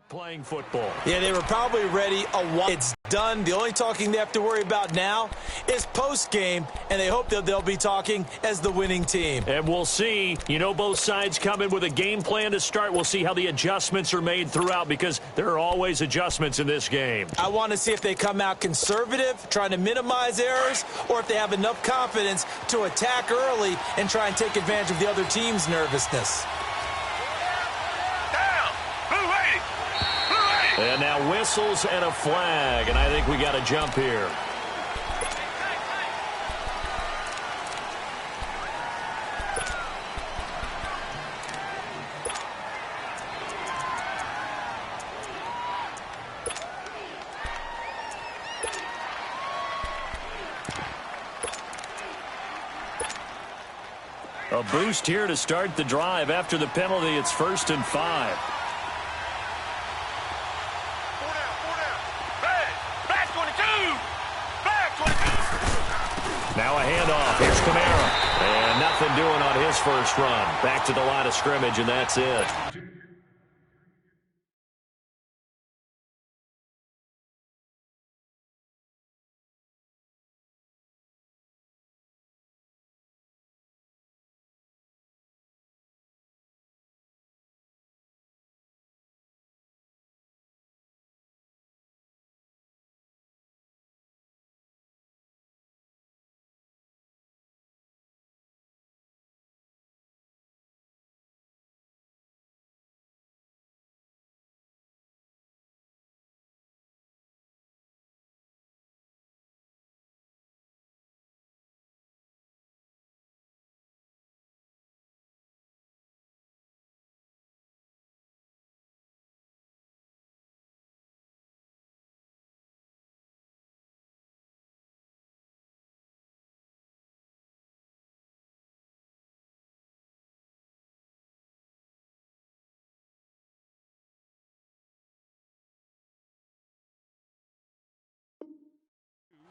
Playing football. Yeah, they were probably ready a while. It's done. The only talking they have to worry about now is post-game, and they hope that they'll be talking as the winning team. And we'll see. You know, both sides come in with a game plan to start. We'll see how the adjustments are made throughout, because there are always adjustments in this game. I want to see if they come out conservative, trying to minimize errors, or if they have enough confidence to attack early and try and take advantage of the other team's nervousness. And now whistles and a flag, and I think we got a jump here. A boost here to start the drive. After the penalty, it's 1st and 5. Now a handoff. Here's Kamara. And nothing doing on his first run. Back to the line of scrimmage, and that's it.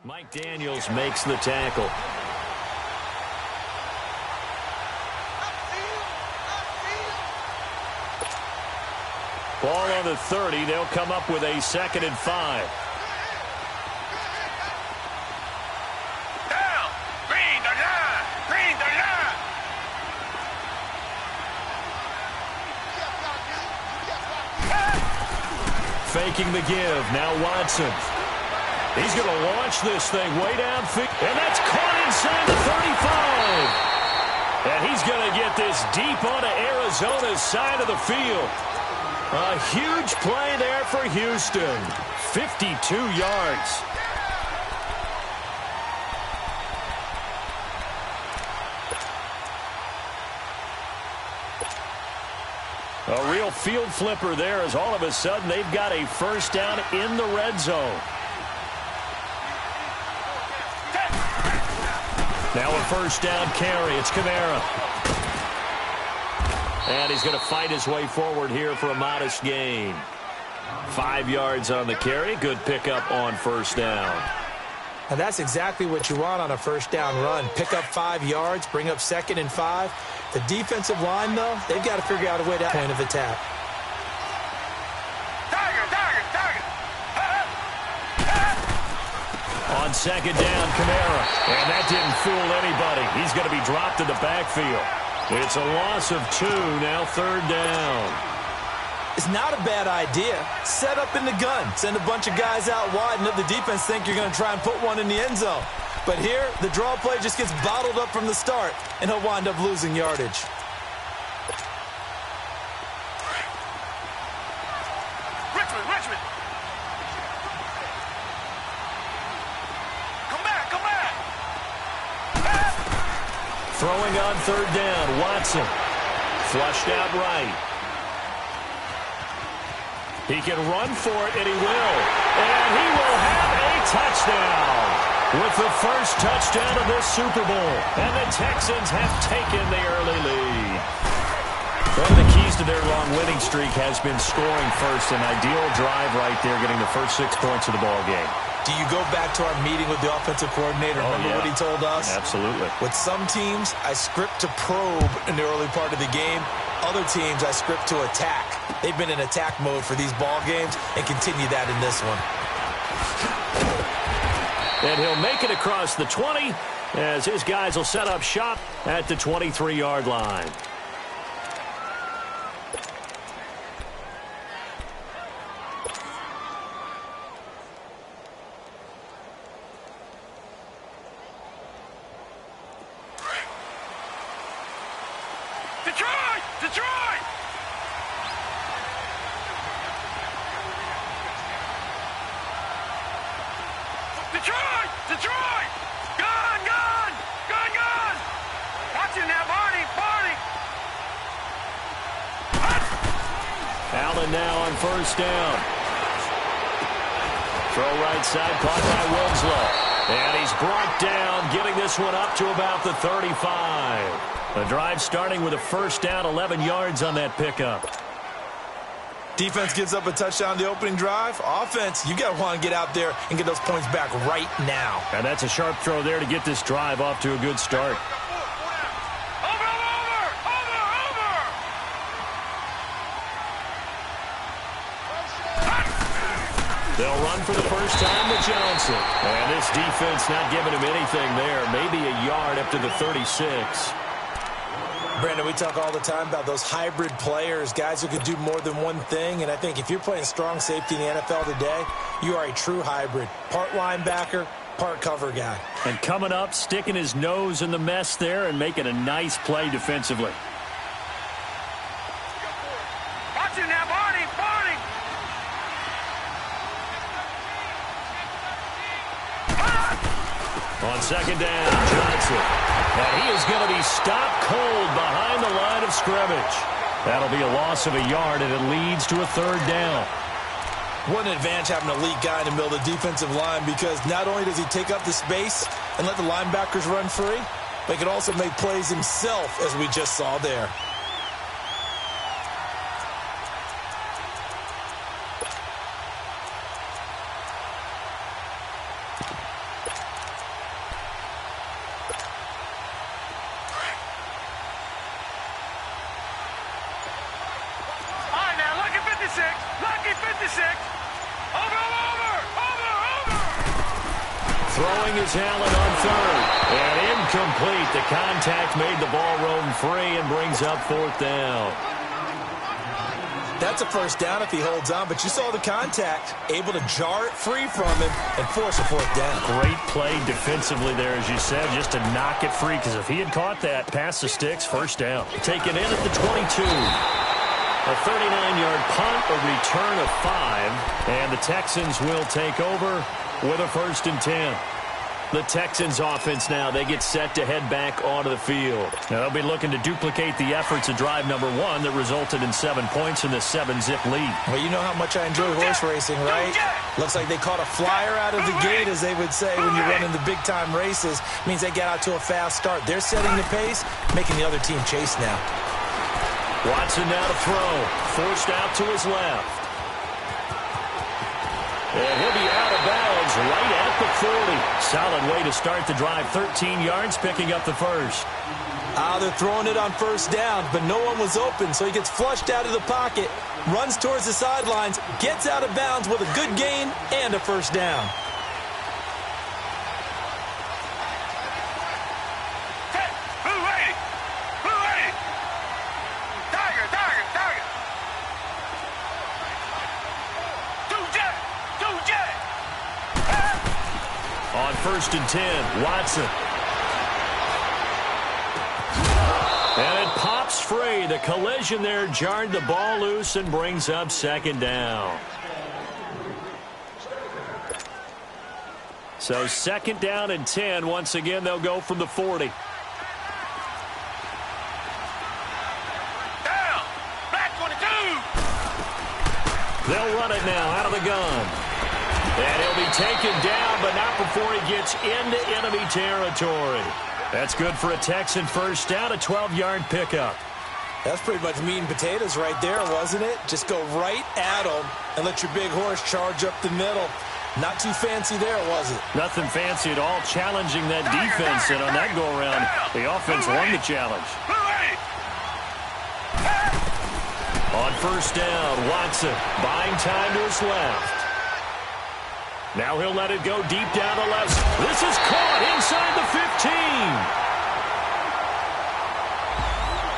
Mike Daniels makes the tackle. Ball on the 30. They'll come up with a 2nd and 5. Down. Green the line. Green the line. Faking the give. Now Watson. He's going to launch this thing way downfield. And that's caught inside the 35. And he's going to get this deep onto Arizona's side of the field. A huge play there for Houston. 52 yards. A real field flipper there, as all of a sudden they've got a first down in the red zone. Now a first down carry. It's Kamara. And he's going to fight his way forward here for a modest gain. 5 yards on the carry. Good pickup on first down. And that's exactly what you want on a first down run. Pick up 5 yards, bring up 2nd and 5. The defensive line, though, they've got to figure out a way to point of attack. On 2nd down, Kamara. And that didn't fool anybody. He's going to be dropped in the backfield. It's a loss of 2, now 3rd down. It's not a bad idea. Set up in the gun. Send a bunch of guys out wide and let the defense think you're going to try and put one in the end zone. But here, the draw play just gets bottled up from the start, and he'll wind up losing yardage. Richmond. Come back. Throwing on 3rd down, Watson. Flushed out right. He can run for it, and he will. And he will have a touchdown with the first touchdown of this Super Bowl. And the Texans have taken the early lead. One of the keys to their long winning streak has been scoring first. An ideal drive right there, getting the first 6 points of the ball game. Do you go back to our meeting with the offensive coordinator? Remember what he told us? Absolutely. With some teams, I script to probe in the early part of the game. Other teams I script to attack. They've been in attack mode for these ball games and continue that in this one. And he'll make it across the 20 as his guys will set up shop at the 23-yard line. Detroit! Detroit! Detroit! Detroit! Gun! Gun! Gun! Gun! Watch it now, Barney! Barney! Allen now on first down. Throw right side, caught by Winslow. And he's brought down, getting this one up to about the 35. The drive starting with a first down, 11 yards on that pickup. Defense gives up a touchdown the opening drive. Offense, you got to want to get out there and get those points back right now. And that's a sharp throw there to get this drive off to a good start. Over! Over! Over! Over! They'll run for the first time with Johnson. And this defense not giving him anything there. Maybe a yard up to the 36. Brandon, we talk all the time about those hybrid players, guys who could do more than one thing. And I think if you're playing strong safety in the NFL today, you are a true hybrid. Part linebacker, part cover guy. And coming up, sticking his nose in the mess there and making a nice play defensively. Watch it now, Barney! Barney! On second down, Johnson. And he is going to be stopped cold behind the line of scrimmage. That'll be a loss of a yard, and it leads to a third down. What an advantage having an elite guy in the middle of the defensive line, because not only does he take up the space and let the linebackers run free, but he can also make plays himself, as we just saw there. Lucky 56. Over! Throwing is Allen on third. And incomplete. The contact made the ball roam free and brings up fourth down. That's a first down if he holds on, but you saw the contact, able to jar it free from him and force a fourth down. Great play defensively there, as you said, just to knock it free, because if he had caught that, past the sticks, first down. Taken in at the 22. A 39-yard punt, a return of 5, and the Texans will take over with a 1st and 10. The Texans offense now, they get set to head back onto the field. Now they'll be looking to duplicate the efforts of drive number 1 that resulted in 7 points in the 7-zip lead. Well, you know how much I enjoy horse racing, right? Looks like they caught a flyer out of the gate, as they would say when you're running the big-time races. Means they get out to a fast start. They're setting the pace, making the other team chase now. Watson now to throw. Forced out to his left. And he'll be out of bounds right at the 40. Solid way to start the drive. 13 yards, picking up the first. They're throwing it on first down, but no one was open, so he gets flushed out of the pocket, runs towards the sidelines, gets out of bounds with a good gain and a first down. On 1st and 10, Watson. And it pops free. The collision there jarred the ball loose and brings up 2nd down. So 2nd down and 10. Once again, they'll go from the 40. Down! Back 22! They'll run it now out of the gun. And he'll be taken down, but not before he gets into enemy territory. That's good for a Texan first down, a 12-yard pickup. That's pretty much meat and potatoes right there, wasn't it? Just go right at him and let your big horse charge up the middle. Not too fancy there, was it? Nothing fancy at all, challenging that defense. And on that go-around, the offense won the challenge. first down. Watson buying time to his left. Now he'll let it go deep down the left. This is caught inside the 15.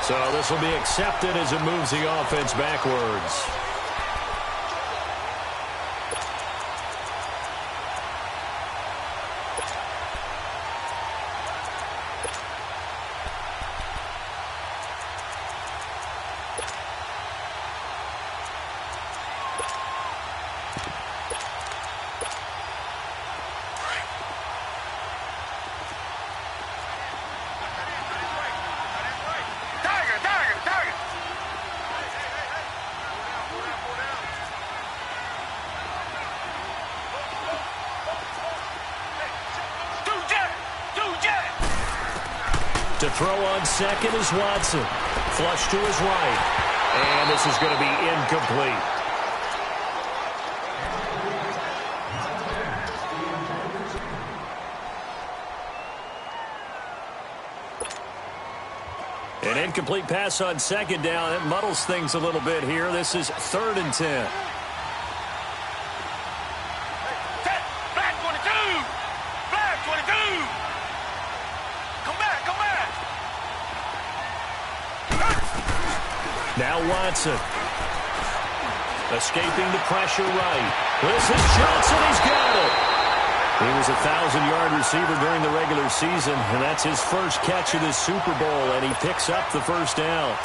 So this will be accepted as it moves the offense backwards. To throw on second is Watson. Flush to his right. And this is going to be incomplete. An incomplete pass on second down. It muddles things a little bit here. This is 3rd and 10. Flag 22! Flag 22! Come back, come back! Now Watson. Escaping the pressure right. This is Johnson. He's got it. He was a 1,000-yard receiver during the regular season, and that's his first catch of this Super Bowl, and he picks up the first down.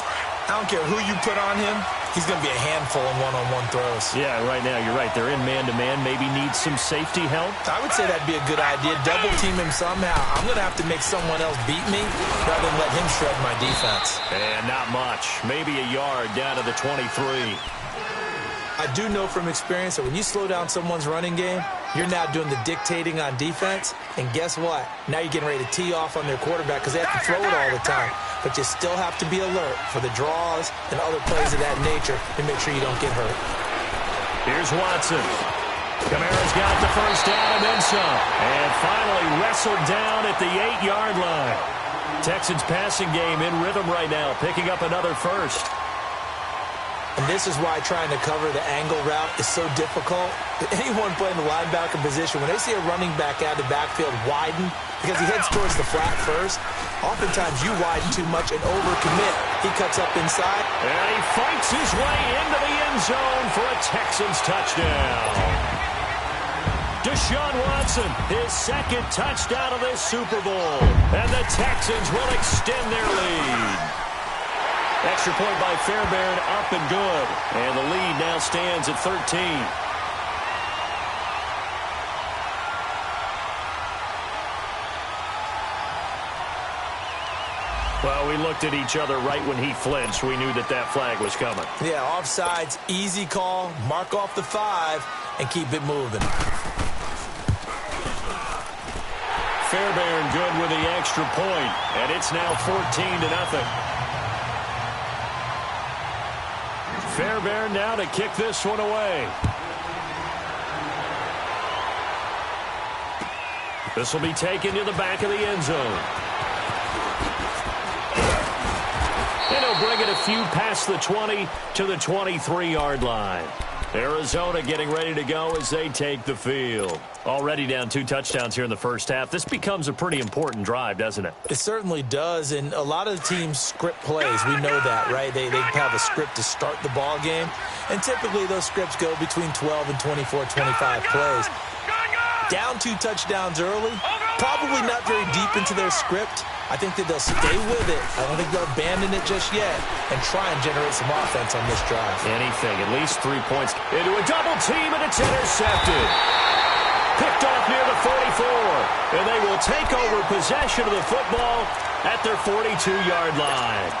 I don't care who you put on him. He's going to be a handful in one-on-one throws. Yeah, right now, you're right. They're in man-to-man. Maybe need some safety help. I would say that'd be a good idea. Double team him somehow. I'm going to have to make someone else beat me rather than let him shred my defense. And not much. Maybe a yard down to the 23. I do know from experience that when you slow down someone's running game, you're now doing the dictating on defense. And guess what? Now you're getting ready to tee off on their quarterback because they have to throw it all the time. But you still have to be alert for the draws and other plays of that nature to make sure you don't get hurt. Here's Watson. Kamara's got the first down and then some. And finally wrestled down at the 8-yard line. Texans passing game in rhythm right now, picking up another first. And this is why trying to cover the angle route is so difficult. Anyone playing the linebacker position, when they see a running back out of the backfield widen, because he heads towards the flat first, oftentimes you widen too much and overcommit. He cuts up inside. And he fights his way into the end zone for a Texans touchdown. Deshaun Watson, his second touchdown of this Super Bowl. And the Texans will extend their lead. Extra point by Fairbairn, up and good. And the lead now stands at 13. Well, we looked at each other right when he flinched. We knew that that flag was coming. Yeah, offsides, easy call. Mark off the 5 and keep it moving. Fairbairn good with the extra point. And it's now 14-0. Fairbairn now to kick this one away. This will be taken to the back of the end zone. And he'll bring it a few past the 20 to the 23-yard line. Arizona getting ready to go as they take the field. Already down 2 touchdowns here in the first half. This becomes a pretty important drive, doesn't it? It certainly does, and a lot of the teams script plays. We know that, right? They have a script to start the ball game, and typically those scripts go between 12 and 24, 25 plays. Down 2 touchdowns early, probably not very deep into their script. I think that they'll stay with it. I don't think they'll abandon it just yet and try and generate some offense on this drive. Anything, at least 3 points. Into a double team, and it's intercepted. Picked off near the 44. And they will take over possession of the football at their 42-yard line.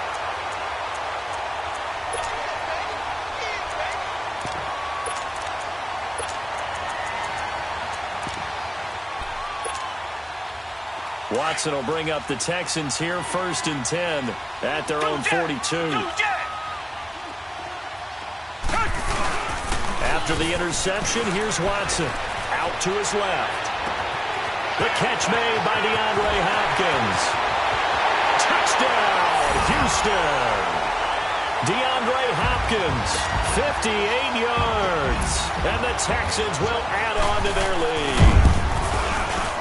Watson will bring up the Texans here, 1st and 10 at their own 42. After the interception, here's Watson. Out to his left. The catch made by DeAndre Hopkins. Touchdown, Houston. DeAndre Hopkins, 58 yards. And the Texans will add on to their lead.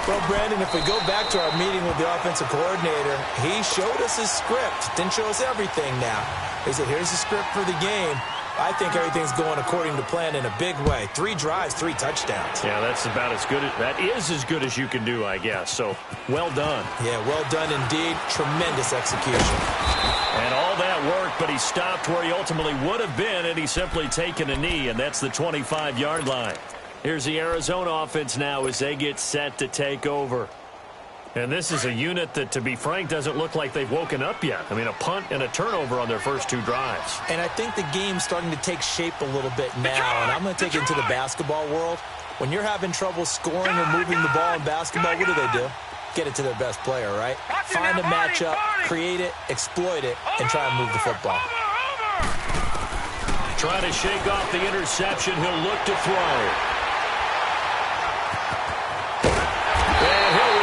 Well, Brandon, if we go back to our meeting with the offensive coordinator, he showed us his script. Didn't show us everything now. He said, here's the script for the game. I think everything's going according to plan in a big way. 3 drives, 3 touchdowns. Yeah, that's about as good. That is as good as you can do, I guess. So, well done. Yeah, well done indeed. Tremendous execution. And all that work, but he stopped where he ultimately would have been, and he's simply taken a knee, and that's the 25-yard line. Here's the Arizona offense now as they get set to take over. And this is a unit that, to be frank, doesn't look like they've woken up yet. I mean, a punt and a turnover on their first 2 drives. And I think the game's starting to take shape a little bit now. And I'm going to take it into the basketball world. When you're having trouble scoring or moving the ball in basketball, what do? Get it to their best player, right? Find a matchup, create it, exploit it, and try and move the football. Trying to shake off the interception. He'll look to throw.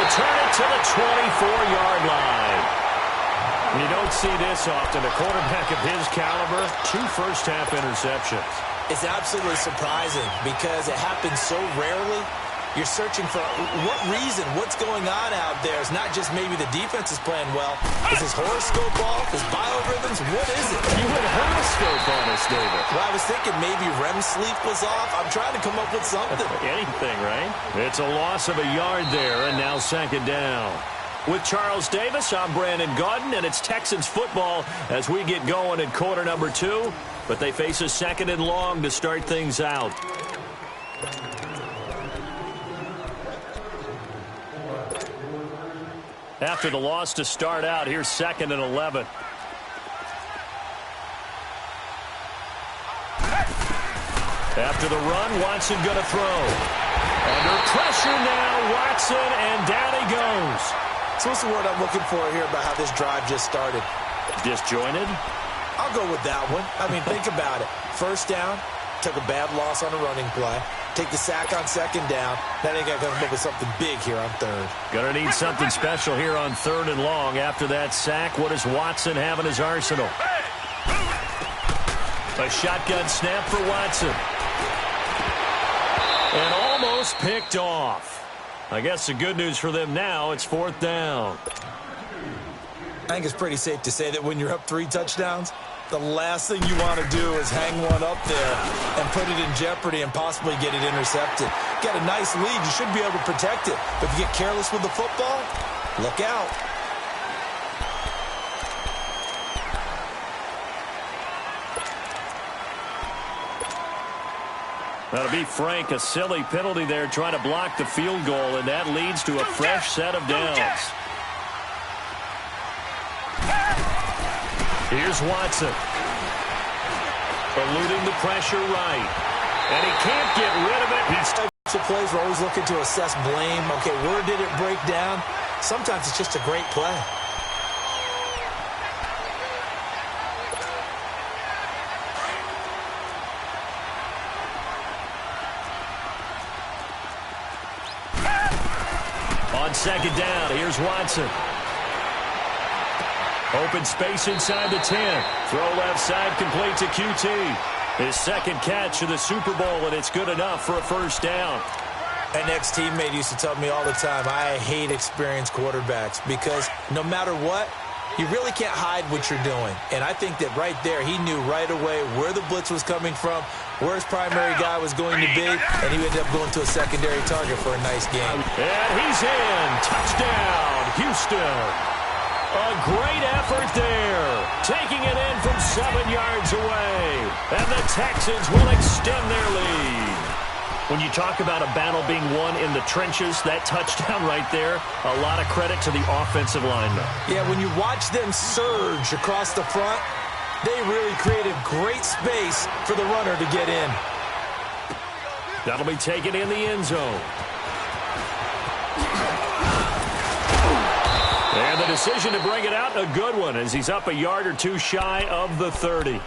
Turn it to the 24-yard line. You don't see this often. A quarterback of his caliber, 2 first-half interceptions. It's absolutely surprising because it happens so rarely. You're searching for what reason, what's going on out there. It's not just maybe the defense is playing well. Is his horoscope off? His biorhythms? What is it? You would horoscope on us, David. Well, I was thinking maybe REM sleep was off. I'm trying to come up with something. Anything, right? It's a loss of a yard there, and now 2nd down. With Charles Davis, I'm Brandon Gaudin, and it's Texans football as we get going in quarter number 2. But they face a 2nd and long to start things out. After the loss to start out, here's 2nd and 11. After the run, Watson going to throw. Under pressure now, Watson, and down he goes. So what's the word I'm looking for here about how this drive just started? Disjointed? I'll go with that one. I mean, think about it. First down, took a bad loss on a running play. Take the sack on 2nd down. Then they got to come up with something big here on 3rd. Gonna need something special here on 3rd and long. After that sack, what does Watson have in his arsenal? A shotgun snap for Watson. And almost picked off. I guess the good news for them now, it's 4th down. I think it's pretty safe to say that when you're up 3 touchdowns, the last thing you want to do is hang one up there and put it in jeopardy and possibly get it intercepted. Got a nice lead. You should be able to protect it. But if you get careless with the football, look out. That'll be Frank, a silly penalty there trying to block the field goal, and that leads to a fresh set of downs. Here's Watson. Eluding the pressure right. And he can't get rid of it. These types of plays, we're always looking to assess blame. Okay, where did it break down? Sometimes it's just a great play. On 2nd down, here's Watson. Open space inside the 10. Throw left side, complete to QT. His 2nd catch of the Super Bowl, and it's good enough for a first down. An ex-teammate used to tell me all the time, I hate experienced quarterbacks because no matter what, you really can't hide what you're doing. And I think that right there, he knew right away where the blitz was coming from, where his primary guy was going to be, and he ended up going to a secondary target for a nice game. And he's in. Touchdown, Houston. A great effort there, taking it in from 7 yards away. And the Texans will extend their lead. When you talk about a battle being won in the trenches, that touchdown right there, a lot of credit to the offensive linemen. Yeah, when you watch them surge across the front, they really created great space for the runner to get in. That'll be taken in the end zone. And the decision to bring it out, a good one, as he's up a yard or 2 shy of the 30.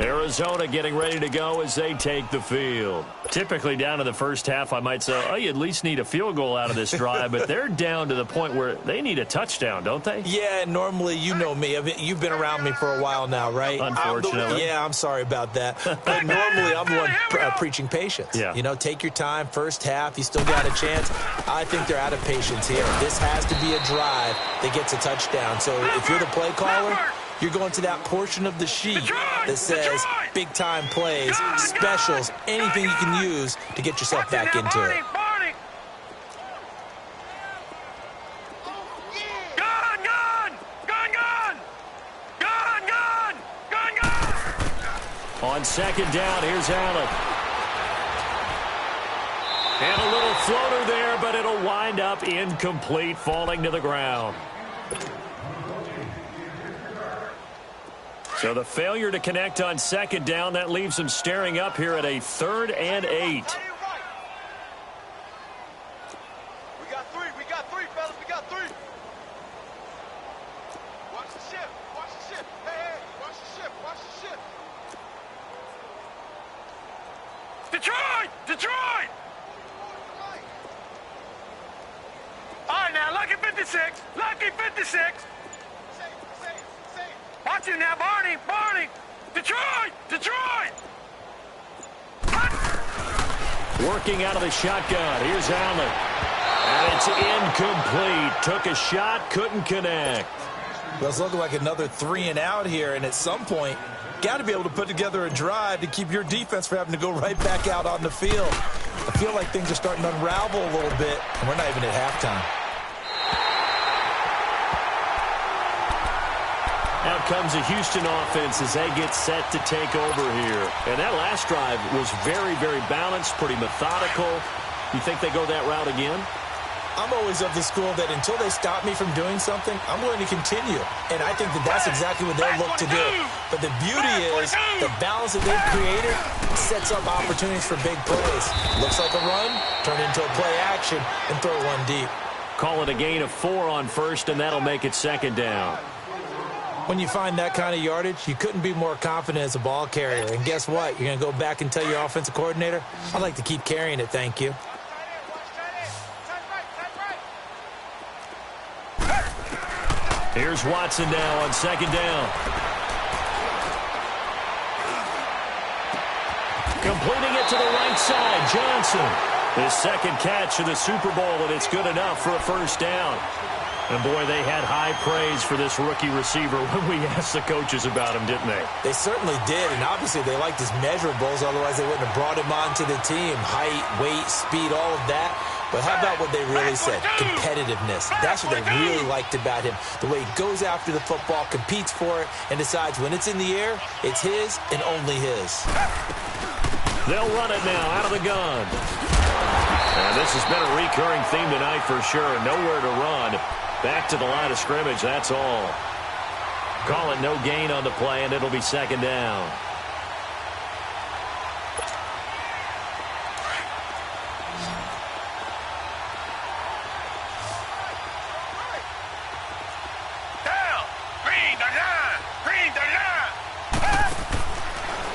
Arizona getting ready to go as they take the field. Typically down to the first half, I might say, oh, you at least need a field goal out of this drive, but they're down to the point where they need a touchdown, don't they? Yeah, normally, you know me. I mean, you've been around me for a while now, right? Unfortunately. I'm sorry about that. But normally, I'm the one preaching patience. Yeah. You know, take your time. First half, you still got a chance. I think they're out of patience here. This has to be a drive that gets a touchdown. So if you're the play caller, you're going to that portion of the sheet that says big-time plays, specials, anything you can use to get yourself back into it. On second down, here's Allen. And a little floater there, but it'll wind up incomplete, falling to the ground. So the failure to connect on second down, that leaves them staring up here at a 3rd and 8. We got three, fellas, we got three. Watch the shift, hey, watch the shift. Detroit! All right, now, lucky 56. Watch it now, Barney. Detroit! Working out of the shotgun. Here's Allen. And it's incomplete. Took a shot, couldn't connect. Well, it's looking like another 3 and out here, and at some point, got to be able to put together a drive to keep your defense from having to go right back out on the field. I feel like things are starting to unravel a little bit, and we're not even at halftime. Out comes the Houston offense as they get set to take over here. And that last drive was very, very balanced, pretty methodical. You think they go that route again? I'm always of the school that until they stop me from doing something, I'm going to continue. And I think that that's exactly what they'll look to do. But the beauty is the balance that they've created sets up opportunities for big plays. Looks like a run, turn into a play action, and throw one deep. Call it a gain of 4 on first, and that'll make it second down. When you find that kind of yardage, you couldn't be more confident as a ball carrier. And guess what? You're going to go back and tell your offensive coordinator, I'd like to keep carrying it, thank you. Here's Watson now on second down. Completing it to the right side, Johnson. His second catch of the Super Bowl, and it's good enough for a first down. And, boy, they had high praise for this rookie receiver when we asked the coaches about him, didn't they? They certainly did, and obviously they liked his measurables. Otherwise, they wouldn't have brought him onto the team. Height, weight, speed, all of that. But how about what they really said? Competitiveness. That's what they really liked about him. The way he goes after the football, competes for it, and decides when it's in the air, it's his and only his. They'll run it now out of the gun. And this has been a recurring theme tonight for sure. Nowhere to run. Back to the line of scrimmage, that's all. Call it no gain on the play, and it'll be second down.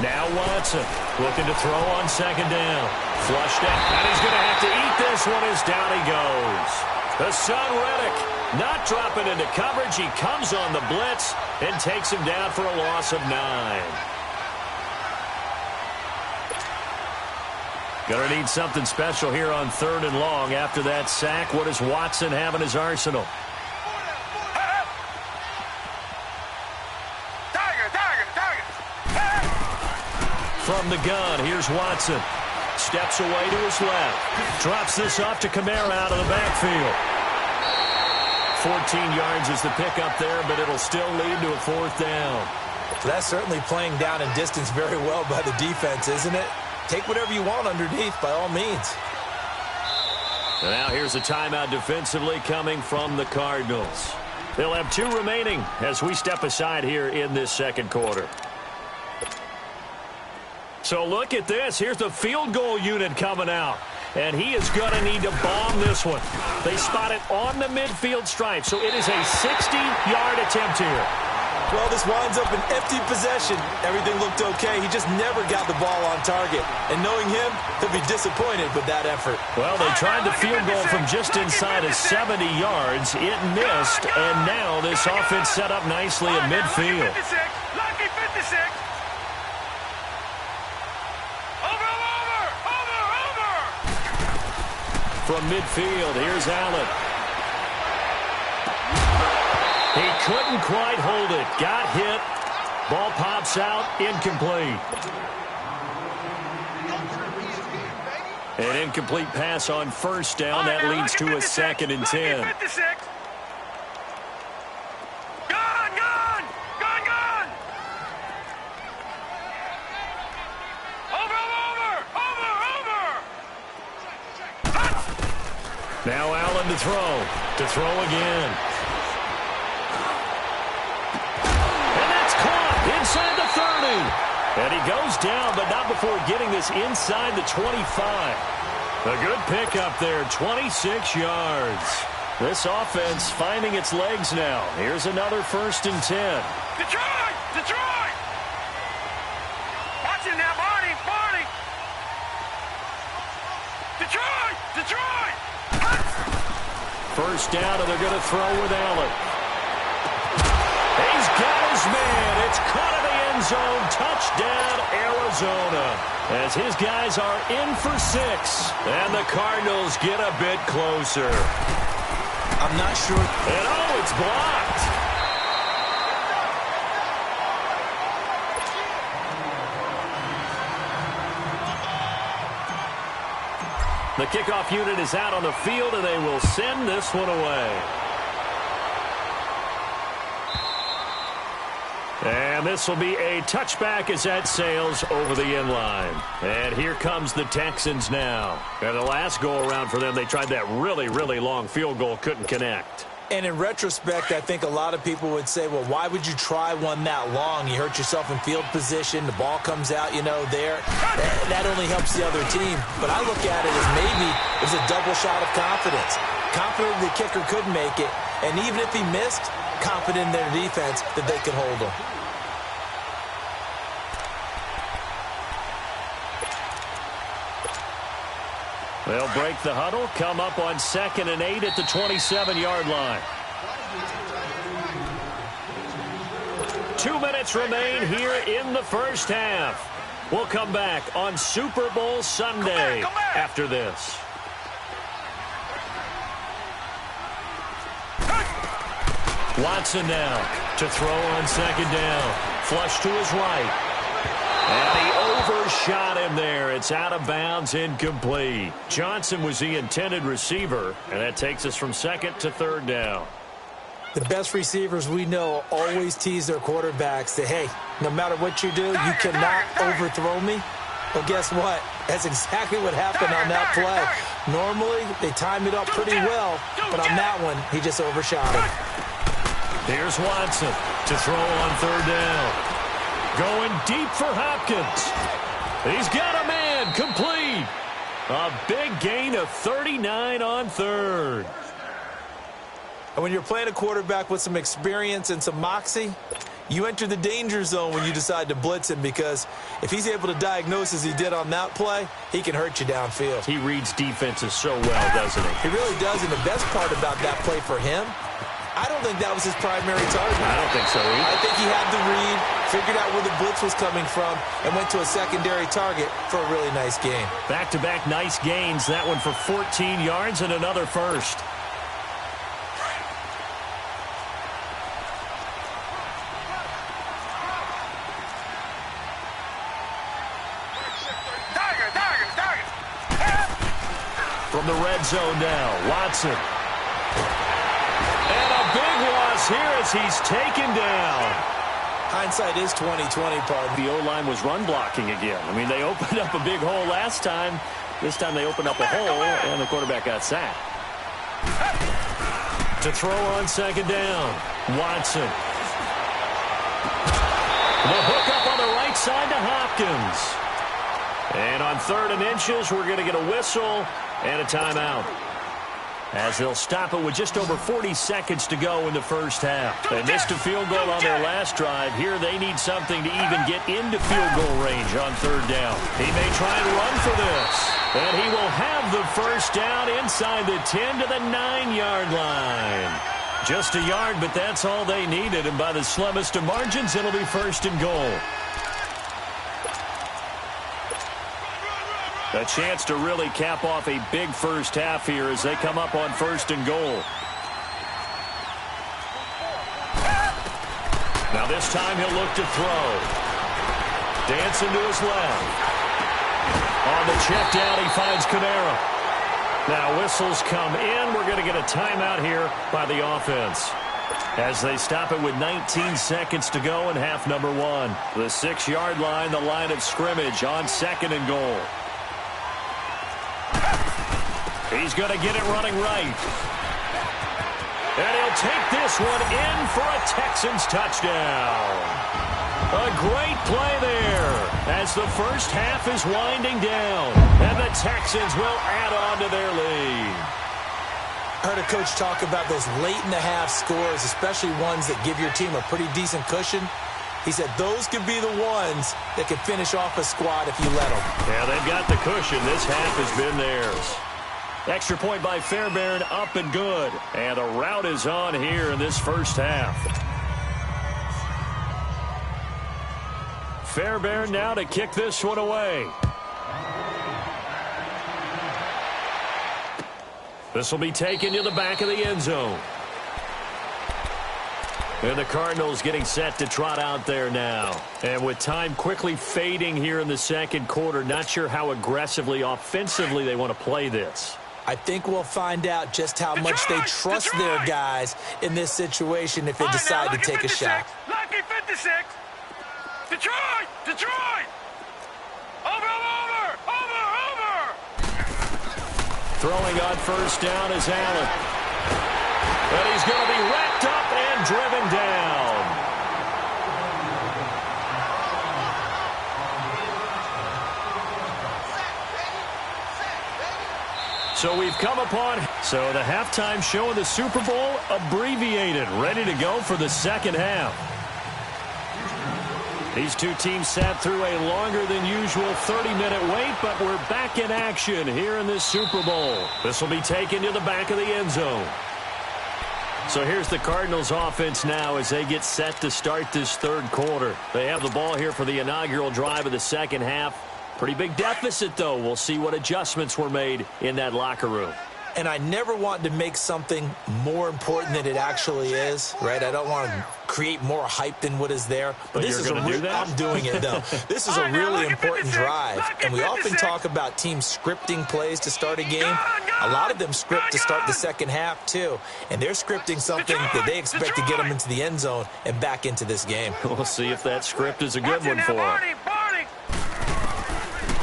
Now Watson looking to throw on second down. Flushed out, and he's going to have to eat this one as down he goes. The son Reddick not dropping into coverage. He comes on the blitz and takes him down for a loss of 9. Going to need something special here on 3rd and long. After that sack, what does Watson have in his arsenal? From the gun, here's Watson. Steps away to his left. Drops this off to Kamara out of the backfield. 14 yards is the pickup there, but it'll still lead to a 4th down. So that's certainly playing down in distance very well by the defense, isn't it? Take whatever you want underneath, by all means. And now here's a timeout defensively coming from the Cardinals. They'll have 2 remaining as we step aside here in this second quarter. So look at this. Here's the field goal unit coming out. And he is going to need to bomb this one. They spot it on the midfield stripe. So it is a 60-yard attempt here. Well, this winds up an empty possession. Everything looked okay. He just never got the ball on target. And knowing him, he'll be disappointed with that effort. Well, they tried the field goal from just inside of 70 yards. It missed, and now this offense set up nicely at midfield. Lucky 56. Over. From midfield, here's Allen. He couldn't quite hold it. Got hit. Ball pops out. Incomplete. An incomplete pass on first down. That leads to a 2nd and 10. Gone. Over. Now Allen to throw. To throw again. Inside the 30. And he goes down, but not before getting this inside the 25. A good pickup there, 26 yards. This offense finding its legs now. Here's another 1st and 10. Detroit! Watch it now, Barney! Detroit! First down, and they're going to throw with Allen. He's got his man. It's caught in the end zone. Touchdown, Arizona. As his guys are in for 6. And the Cardinals get a bit closer. I'm not sure. And it's blocked. The kickoff unit is out on the field, and they will send this one away. And this will be a touchback as that sails over the end line. And here comes the Texans now. And the last go-around for them, they tried that really, really long field goal, couldn't connect. And in retrospect, I think a lot of people would say, well, why would you try one that long? You hurt yourself in field position. The ball comes out, there. That only helps the other team. But I look at it as maybe it was a double shot of confidence. Confident the kicker could make it. And even if he missed, confident in their defense that they could hold him. They'll break the huddle, come up on 2nd and 8 at the 27-yard line. 2 minutes remain here in the first half. We'll come back on Super Bowl Sunday after this. Watson now to throw on 2nd down. Flush to his right. And he overshot him there. It's out of bounds, incomplete. Johnson was the intended receiver, and that takes us from 2nd to 3rd down. The best receivers we know always tease their quarterbacks that, hey, no matter what you do, you cannot overthrow me. Well, guess what? That's exactly what happened on that play. Normally, they time it up pretty well, but on that one, he just overshot him. Here's Watson to throw on 3rd down. Going deep for Hopkins. He's got a man, complete. A big gain of 39 on 3rd. And when you're playing a quarterback with some experience and some moxie, you enter the danger zone when you decide to blitz him, because if he's able to diagnose as he did on that play, he can hurt you downfield. He reads defenses so well, doesn't he? He really does, and the best part about that play for him, I don't think that was his primary target. I don't think so either. I think he had the read, figured out where the blitz was coming from, and went to a secondary target for a really nice game. Back-to-back nice gains. That one for 14 yards and another first. From the red zone now, Watson. And a big loss here as he's taken down. Hindsight is 20/20, pardon. The O-line was run blocking again. I mean, they opened up a big hole last time. This time they opened up a hole, and the quarterback got sacked. To throw on 2nd down, Watson. The hook up on the right side to Hopkins. And on 3rd and inches, we're going to get a whistle and a timeout. as they'll stop it with just over 40 seconds to go in the first half. They missed a field goal on their last drive. Here they need something to even get into field goal range on third down. He may try and run for this. And he will have the first down inside the 10 to the 9-yard line. Just a yard, but that's all they needed. And by the slimmest of margins, it'll be first and goal. A chance to really cap off a big first half here as they come up on first and goal. Now this time he'll look to throw. Dancing to his left. On the check down, he finds Kamara. Now whistles come in. We're going to get a timeout here by the offense, as they stop it with 19 seconds to go in half number one. The 6-yard line, the line of scrimmage on second and goal. He's going to get it running right. And he'll take this one in for a Texans touchdown. A great play there as the first half is winding down. And the Texans will add on to their lead. I heard a coach talk about those late-in-the-half scores, especially ones that give your team a pretty decent cushion. He said those could be the ones that could finish off a squad if you let them. Yeah, they've got the cushion. This half has been theirs. Extra point by Fairbairn, up and good. And the route is on here in this first half. Fairbairn now to kick this one away. This will be taken to the back of the end zone. And the Cardinals getting set to trot out there now. And with time quickly fading here in the second quarter, not sure how aggressively, offensively they want to play this. I think we'll find out just how much they trust their guys in this situation if they decide to take a shot. Lucky 56. Detroit! Detroit! Over! Throwing on first down is Allen. And he's going to be wrapped up and driven down. So we've come upon, the halftime show of the Super Bowl abbreviated, ready to go for the second half. These two teams sat through a longer than usual 30-minute wait, but we're back in action here in this Super Bowl. This will be taken to the back of the end zone. So here's the Cardinals offense now as they get set to start this third quarter. They have the ball here for the inaugural drive of the second half. Pretty big deficit, though. We'll see what adjustments were made in that locker room. And I never want to make something more important than it actually is, right? I don't want to create more hype than what is there. But this is I'm doing it, though. This is a really important drive. And we often talk about teams scripting plays to start a game. A lot of them script to start the second half, too. And they're scripting something that they expect to get them into the end zone and back into this game. We'll see if that script is a good one for them.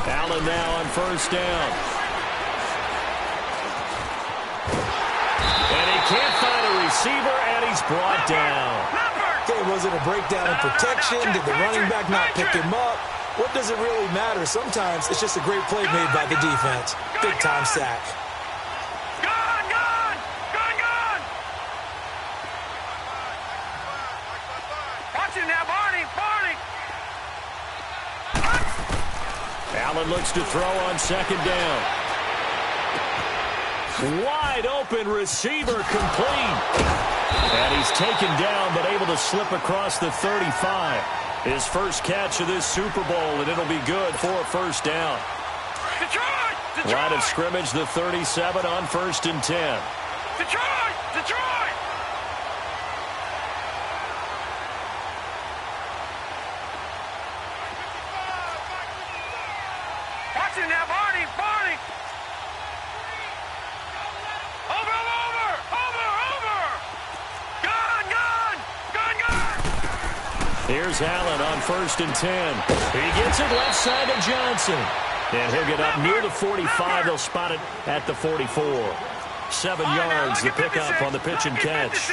Allen now on first down. And he can't find a receiver, and he's brought down. Okay, was it a breakdown in protection? Did the running back not pick him up? What does it really matter? Sometimes it's just a great play made by the defense. Big-time sack. Allen looks to throw on second down. Wide open receiver complete. And he's taken down but able to slip across the 35. His first catch of this Super Bowl, and it'll be good for a first down. Detroit! Line of scrimmage, the 37 on first and 10. Detroit! Watching now, Barney! Gun! Here's Allen on first and 10. He gets it left side to Johnson. And he'll get up near the 45. They'll spot it at the 44. 7 yards, the pickup on the pitch and catch.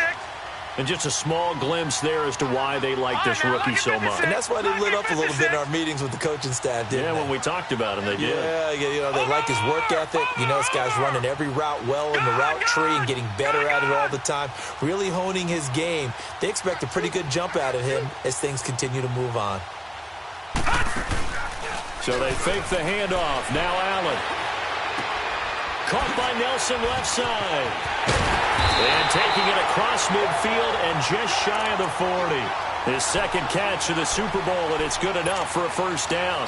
And just a small glimpse there as to why they like this rookie so much. And that's why they lit up a little bit in our meetings with the coaching staff, didn't they? When we talked about him, they did. Yeah, they like his work ethic. This guy's running every route well in the route tree and getting better at it all the time, really honing his game. They expect a pretty good jump out of him as things continue to move on. So they fake the handoff. Now Allen. Caught by Nelson left side. And taking it across midfield and just shy of the 40. His second catch of the Super Bowl, and it's good enough for a first down.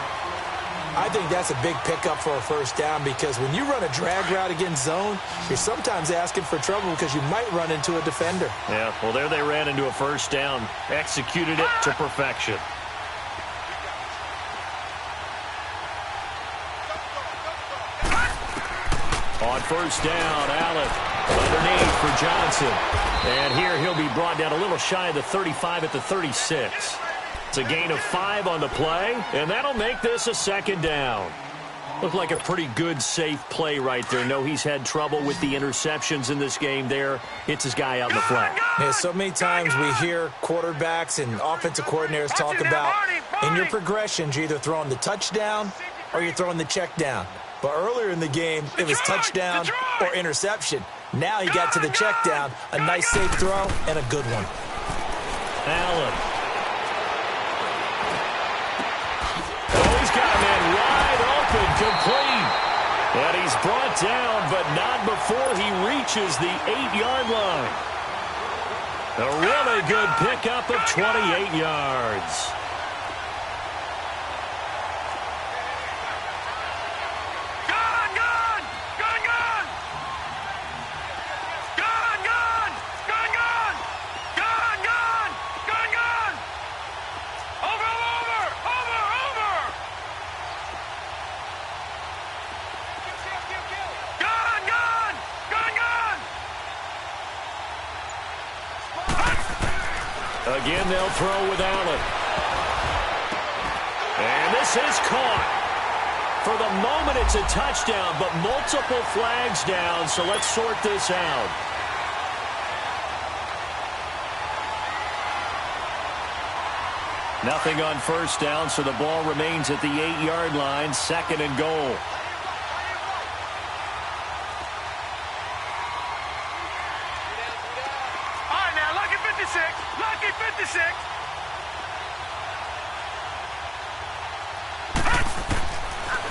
I think that's a big pickup for a first down because when you run a drag route against zone, you're sometimes asking for trouble because you might run into a defender. Yeah, well, there they ran into a first down. Executed it to perfection. On first down, Allen underneath for Johnson. And here he'll be brought down a little shy of the 35 at the 36. It's a gain of 5 on the play, and that'll make this a second down. Looked like a pretty good, safe play right there. No, he's had trouble with the interceptions in this game there. Hits his guy out in the flat. Yeah, so many times we hear quarterbacks and offensive coordinators talk about in your progressions, you're either throwing the touchdown or you're throwing the check down. But earlier in the game, it was touchdown or interception. Now he got to the check down, a nice safe throw, and a good one. Allen. Oh, he's got a man wide open, complete. And he's brought down, but not before he reaches the 8-yard line. A really good pickup of 28 yards. Again, they'll throw with Allen. And this is caught. For the moment, it's a touchdown, but multiple flags down, so let's sort this out. Nothing on first down, so the ball remains at the 8-yard line, second and goal.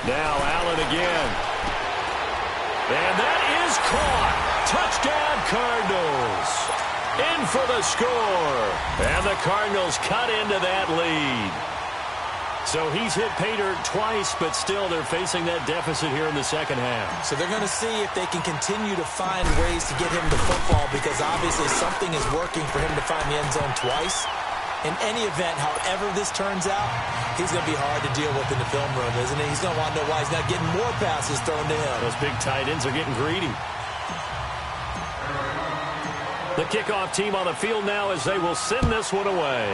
Now Allen again. And that is caught. Touchdown Cardinals. In for the score. And the Cardinals cut into that lead. So he's hit pay dirt twice, but still they're facing that deficit here in the second half. So they're going to see if they can continue to find ways to get him the football because obviously something is working for him to find the end zone twice. In any event, however this turns out, he's going to be hard to deal with in the film room, isn't he? He's going to want to know why he's not getting more passes thrown to him. Those big tight ends are getting greedy. The kickoff team on the field now as they will send this one away.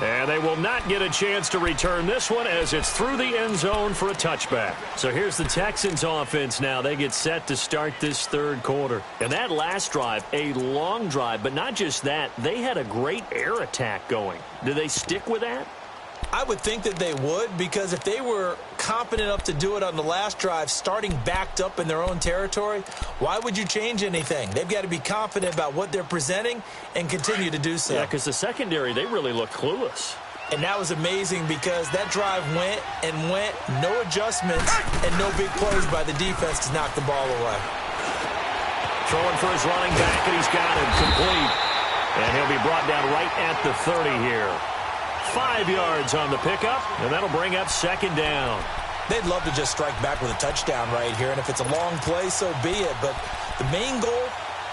And they will not get a chance to return this one as it's through the end zone for a touchback. So here's the Texans offense now. They get set to start this third quarter. And that last drive, a long drive, but not just that. They had a great air attack going. Do they stick with that? I would think that they would because if they were competent enough to do it on the last drive, starting backed up in their own territory, why would you change anything? They've got to be confident about what they're presenting and continue to do so. Yeah, because the secondary, they really looked clueless. And that was amazing because that drive went and went, no adjustments, and no big plays by the defense to knock the ball away. Throwing for his running back, and he's got him complete. And he'll be brought down right at the 30 here. 5 yards on the pickup, and that'll bring up second down. They'd love to just strike back with a touchdown right here, and if it's a long play, so be it. But the main goal,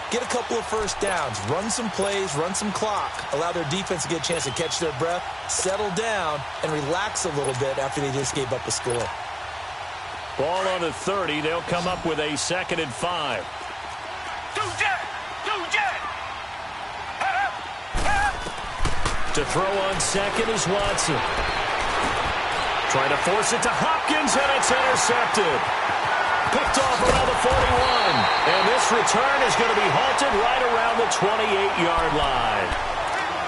get a couple of first downs, run some plays, run some clock, allow their defense to get a chance to catch their breath, settle down, and relax a little bit after they just gave up a score. Ball on the 30. They'll come up with a second and 5. To throw on second is Watson. Trying to force it to Hopkins, and it's intercepted. Picked off around the 41. And this This return is going to be halted right around the 28-yard line.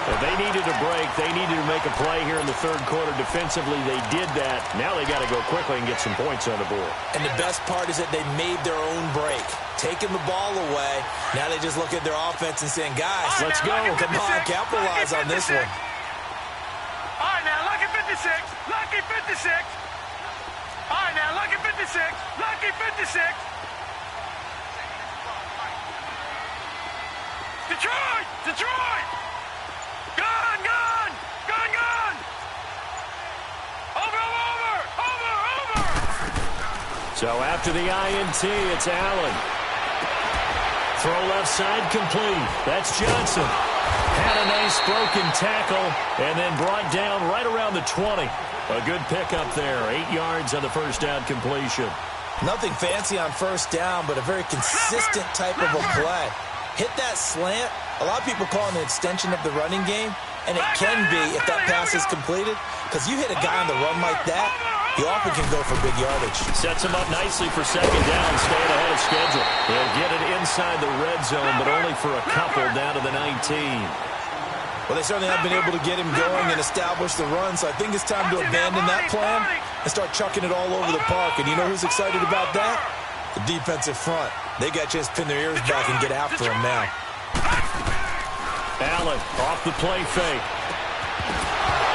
If they needed a break, they needed to make a play here in the third quarter defensively. They did that. Now they got to go quickly and get some points on the board. And the best part is that they made their own break, taking the ball away. Now they just look at their offense and saying, guys, let's go. Come on, capitalize on this one. All right, now, lucky 56. Lucky 56. All right, now, lucky 56. Lucky 56. Detroit! Detroit! Gun, gun! Gun, gun! Over, over, over, over! So after the INT, it's Allen. Throw left side complete. That's Johnson. Had a nice broken tackle and then brought down right around the 20. A good pickup there. 8 yards on the first down completion. Nothing fancy on first down, but a very consistent type of a play. Hit that slant. A lot of people call it an extension of the running game, and it can be if that pass is completed, because you hit a guy on the run like that, he often can go for big yardage. Sets him up nicely for second down, staying ahead of schedule. He'll get it inside the red zone, but only for a couple down to the 19. Well, they certainly have been able to get him going and establish the run, so I think it's time to abandon that plan and start chucking it all over the park. And you know who's excited about that? The defensive front. They got a chance to pin their ears back and get after him now. Allen off the play fake.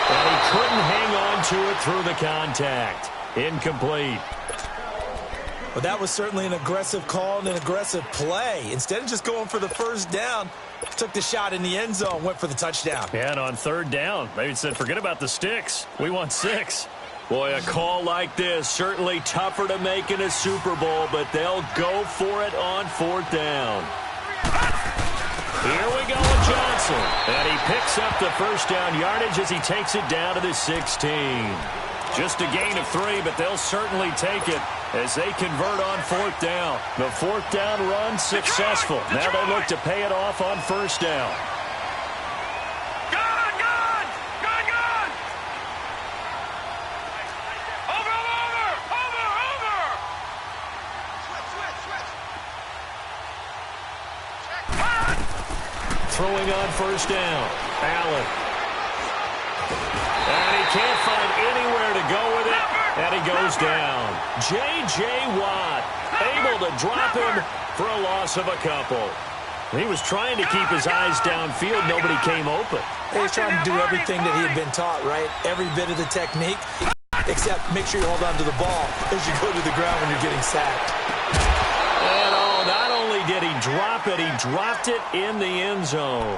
And he couldn't hang on to it through the contact. Incomplete. Well, that was certainly an aggressive call and an aggressive play. Instead of just going for the first down, took the shot in the end zone, went for the touchdown. And on third down, they said, forget about the sticks. We want 6. Boy, a call like this, certainly tougher to make in a Super Bowl, but they'll go for it on fourth down. Here we go with Johnson. And he picks up the first down yardage as he takes it down to the 16. Just a gain of 3, but they'll certainly take it as they convert on fourth down. The fourth down run successful. Now they look to pay it off on first down. Gun, gun! Gun, gun! Over, over, over, over! Switch, switch! Throwing on first down. Allen. And he can't find anywhere to go with it. And he goes down. J.J. Watt able to drop him for a loss of a couple. He was trying to keep his eyes downfield. Nobody came open. He was trying to do everything that he had been taught, right? Every bit of the technique, except make sure you hold on to the ball as you go to the ground when you're getting sacked. And not only did he drop it, he dropped it in the end zone.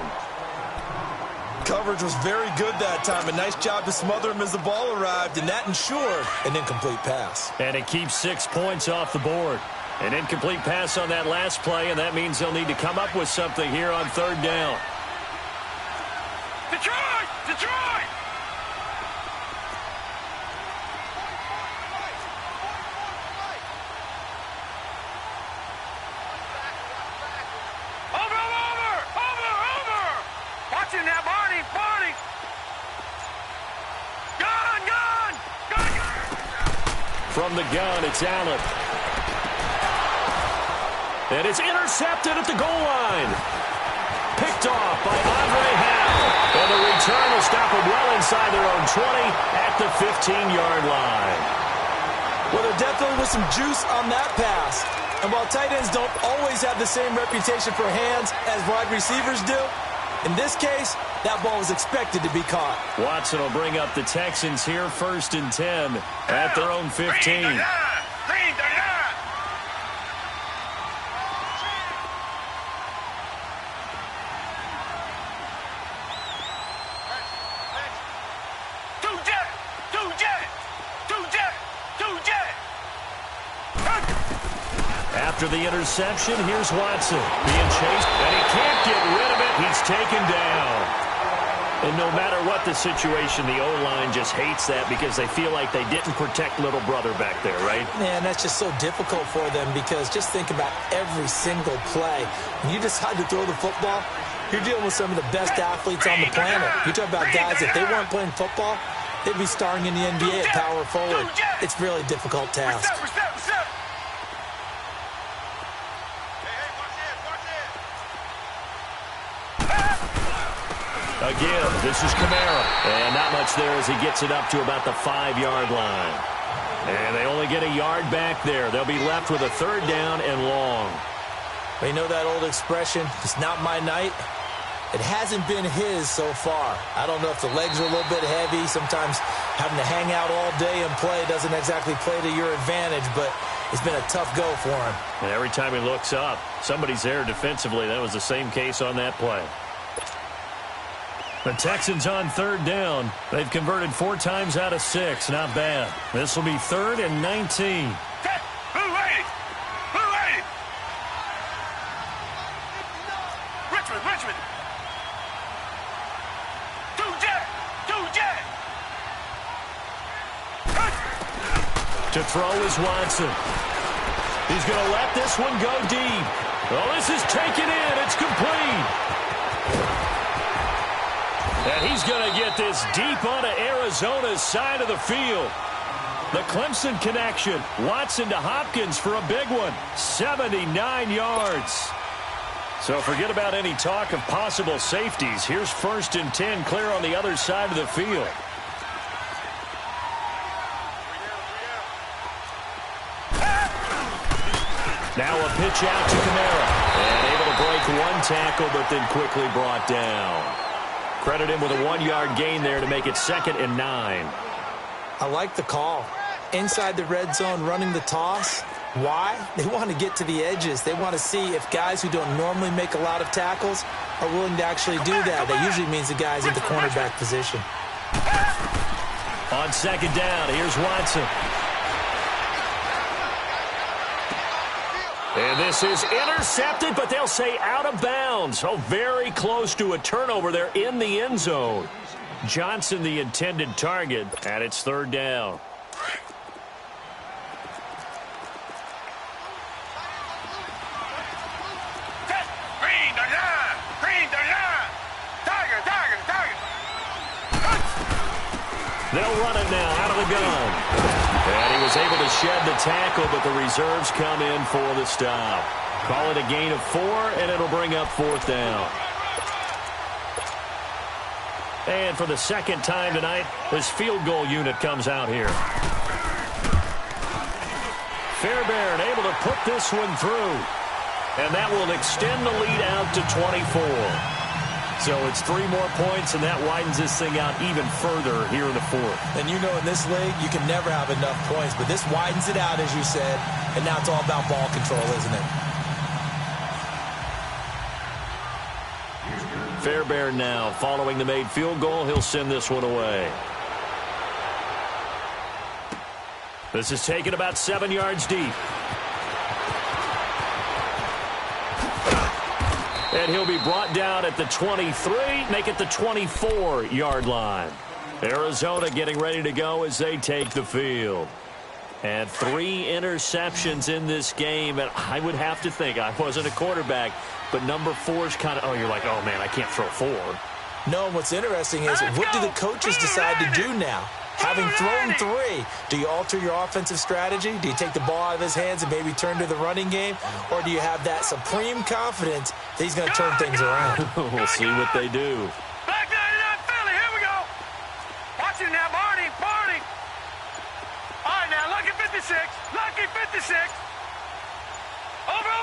Coverage was very good that time. A nice job to smother him as the ball arrived, and that ensured an incomplete pass. And it keeps 6 points off the board. An incomplete pass on that last play, and that means they'll need to come up with something here on third down. Detroit! Detroit! Over, over, over, over! Watch him now, Barney, Barney! Gun, gun! Gun, gun! From the gun, it's Allen. And it's intercepted at the goal line. Picked off by Andre Howell. And the return will stop them well inside their own 20 at the 15-yard line. Well, there definitely was some juice on that pass. And while tight ends don't always have the same reputation for hands as wide receivers do, in this case, that ball was expected to be caught. Watson will bring up the Texans here, 1st and 10 at their own 15. Read the line! After the interception, here's Watson being chased, and he can't get rid of it. He's taken down. And no matter what the situation, the O-line just hates that because they feel like they didn't protect little brother back there, right? Man, that's just so difficult for them because just think about every single play. When you decide to throw the football, you're dealing with some of the best athletes on the planet. You talk about guys, if they weren't playing football, they'd be starring in the NBA at power forward. It's a really difficult task. Again, this is Kamara. And not much there as he gets it up to about the 5-yard line. And they only get a yard back there. They'll be left with a 3rd down and long. Well, you know that old expression, it's not my night? It hasn't been his so far. I don't know if the legs are a little bit heavy. Sometimes having to hang out all day and play doesn't exactly play to your advantage, but it's been a tough go for him. And every time he looks up, somebody's there defensively. That was the same case on that play. The Texans on 3rd down. They've converted 4 times out of 6. Not bad. This will be 3rd and 19. Richmond. To throw is Watson. He's going to let this one go deep. Well, this is taken in. It's complete. And he's going to get this deep onto Arizona's side of the field. The Clemson connection. Watson to Hopkins for a big one. 79 yards. So forget about any talk of possible safeties. Here's 1st and 10 clear on the other side of the field. Now a pitch out to Kamara. And able to break 1 tackle, but then quickly brought down. Credit him with a 1-yard gain there to make it 2nd and 9. I like the call. Inside the red zone, running the toss. Why? They want to get to the edges. They want to see if guys who don't normally make a lot of tackles are willing to actually do that. That usually means the guys in the cornerback position. On 2nd down, here's Watson. And this is intercepted, but they'll say out of bounds. Oh, very close to a turnover there in the end zone. Johnson, the intended target, and it's 3rd down. They'll run it now out of the gun. And he was able to shed the tackle, but the reserves come in for the stop. Call it a gain of 4, and it'll bring up 4th down. And for the 2nd time tonight, this field goal unit comes out here. Fairbairn able to put this one through. And that will extend the lead out to 24. So it's 3 more points, and that widens this thing out even further here in the 4th. And you know in this league, you can never have enough points, but this widens it out, as you said, and now it's all about ball control, isn't it? Fairbairn now following the made field goal. He'll send this one away. This is taken about 7 yards deep. And he'll be brought down at the 23, make it the 24-yard line. Arizona getting ready to go as they take the field. And 3 interceptions in this game. And I would have to think, I wasn't a quarterback, but number 4 is kind of, oh, you're like, oh, man, I can't throw 4. No, what's interesting is what do the coaches decide to do now? Having thrown 3, do you alter your offensive strategy? Do you take the ball out of his hands and maybe turn to the running game? Or do you have that supreme confidence that he's going to turn things around? We'll see what they do. Back 99 Philly, here we go. Watch it now, Barney. All right, now, lucky 56. Over.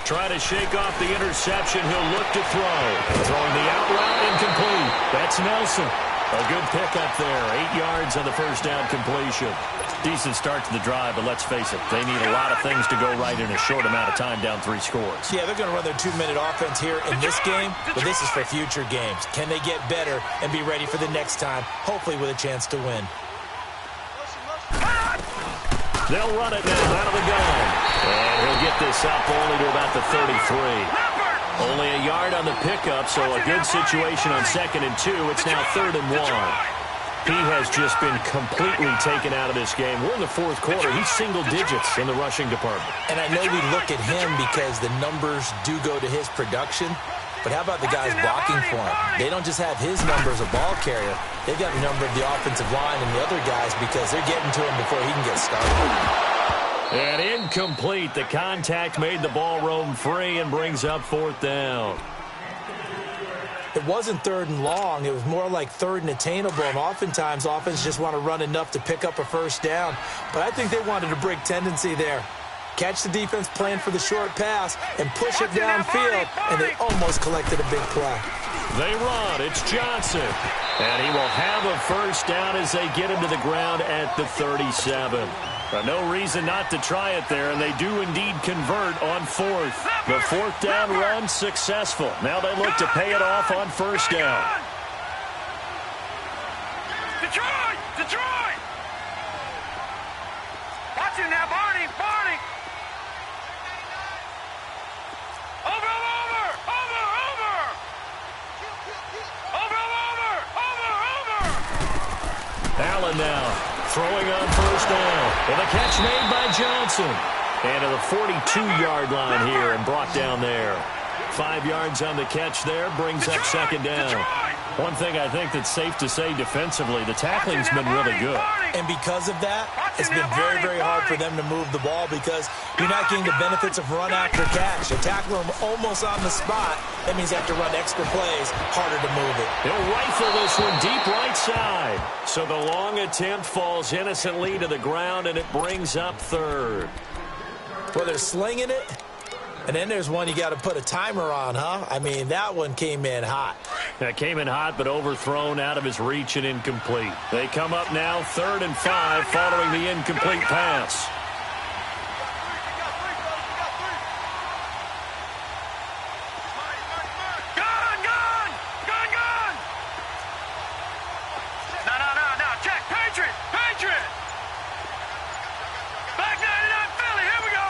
Try to shake off the interception. He'll look to throw. Throwing the out route, incomplete. That's Nelson. A good pickup there. 8 yards on the first down completion. Decent start to the drive, but let's face it, they need a lot of things to go right in a short amount of time, down 3 scores. Yeah, they're going to run their 2-minute offense here in this game, but this is for future games. Can they get better and be ready for the next time, hopefully with a chance to win? They'll run it now out of the gun. And he'll get this up only to about the 33. Only a yard on the pickup, so a good situation on 2nd and 2. It's now 3rd and 1. He has just been completely taken out of this game. We're in the 4th quarter. He's single digits in the rushing department. And I know we look at him because the numbers do go to his production. But how about the guys blocking for him? They don't just have his number as a ball carrier. They've got the number of the offensive line and the other guys because they're getting to him before he can get started. And incomplete. The contact made the ball roam free and brings up 4th down. wasn't 3rd and long. It was more like 3rd and attainable, and oftentimes offenses just want to run enough to pick up a first down. But I think they wanted a break tendency there. Catch the defense playing for the short pass and push it downfield, and they almost collected a big play. They run. It's Johnson. And he will have a first down as they get him to the ground at the 37. But no reason not to try it there, and they do indeed convert on 4th. The 4th down run successful. Now they look to pay it off on first down. Detroit! Detroit! Watch him now, Barney! Barney! Over! Allen now throwing on first down. And a catch made by Johnson. And to the 42-yard line here and brought down there. 5 yards on the catch there, brings up second down. One thing I think that's safe to say defensively, the tackling's been really good. And because of that, it's been very, very hard for them to move the ball because you're not getting the benefits of run after catch. You tackle them almost on the spot. That means they have to run extra plays, harder to move it. He'll rifle this one deep right side. So the long attempt falls innocently to the ground, and it brings up 3rd. Well, they're slinging it. And then there's one you got to put a timer on, huh? I mean, that one came in hot. That came in hot, but overthrown, out of his reach and incomplete. They come up now 3rd and 5 following the incomplete pass. No. Check. Patriot. Back 99 Philly. Here we go.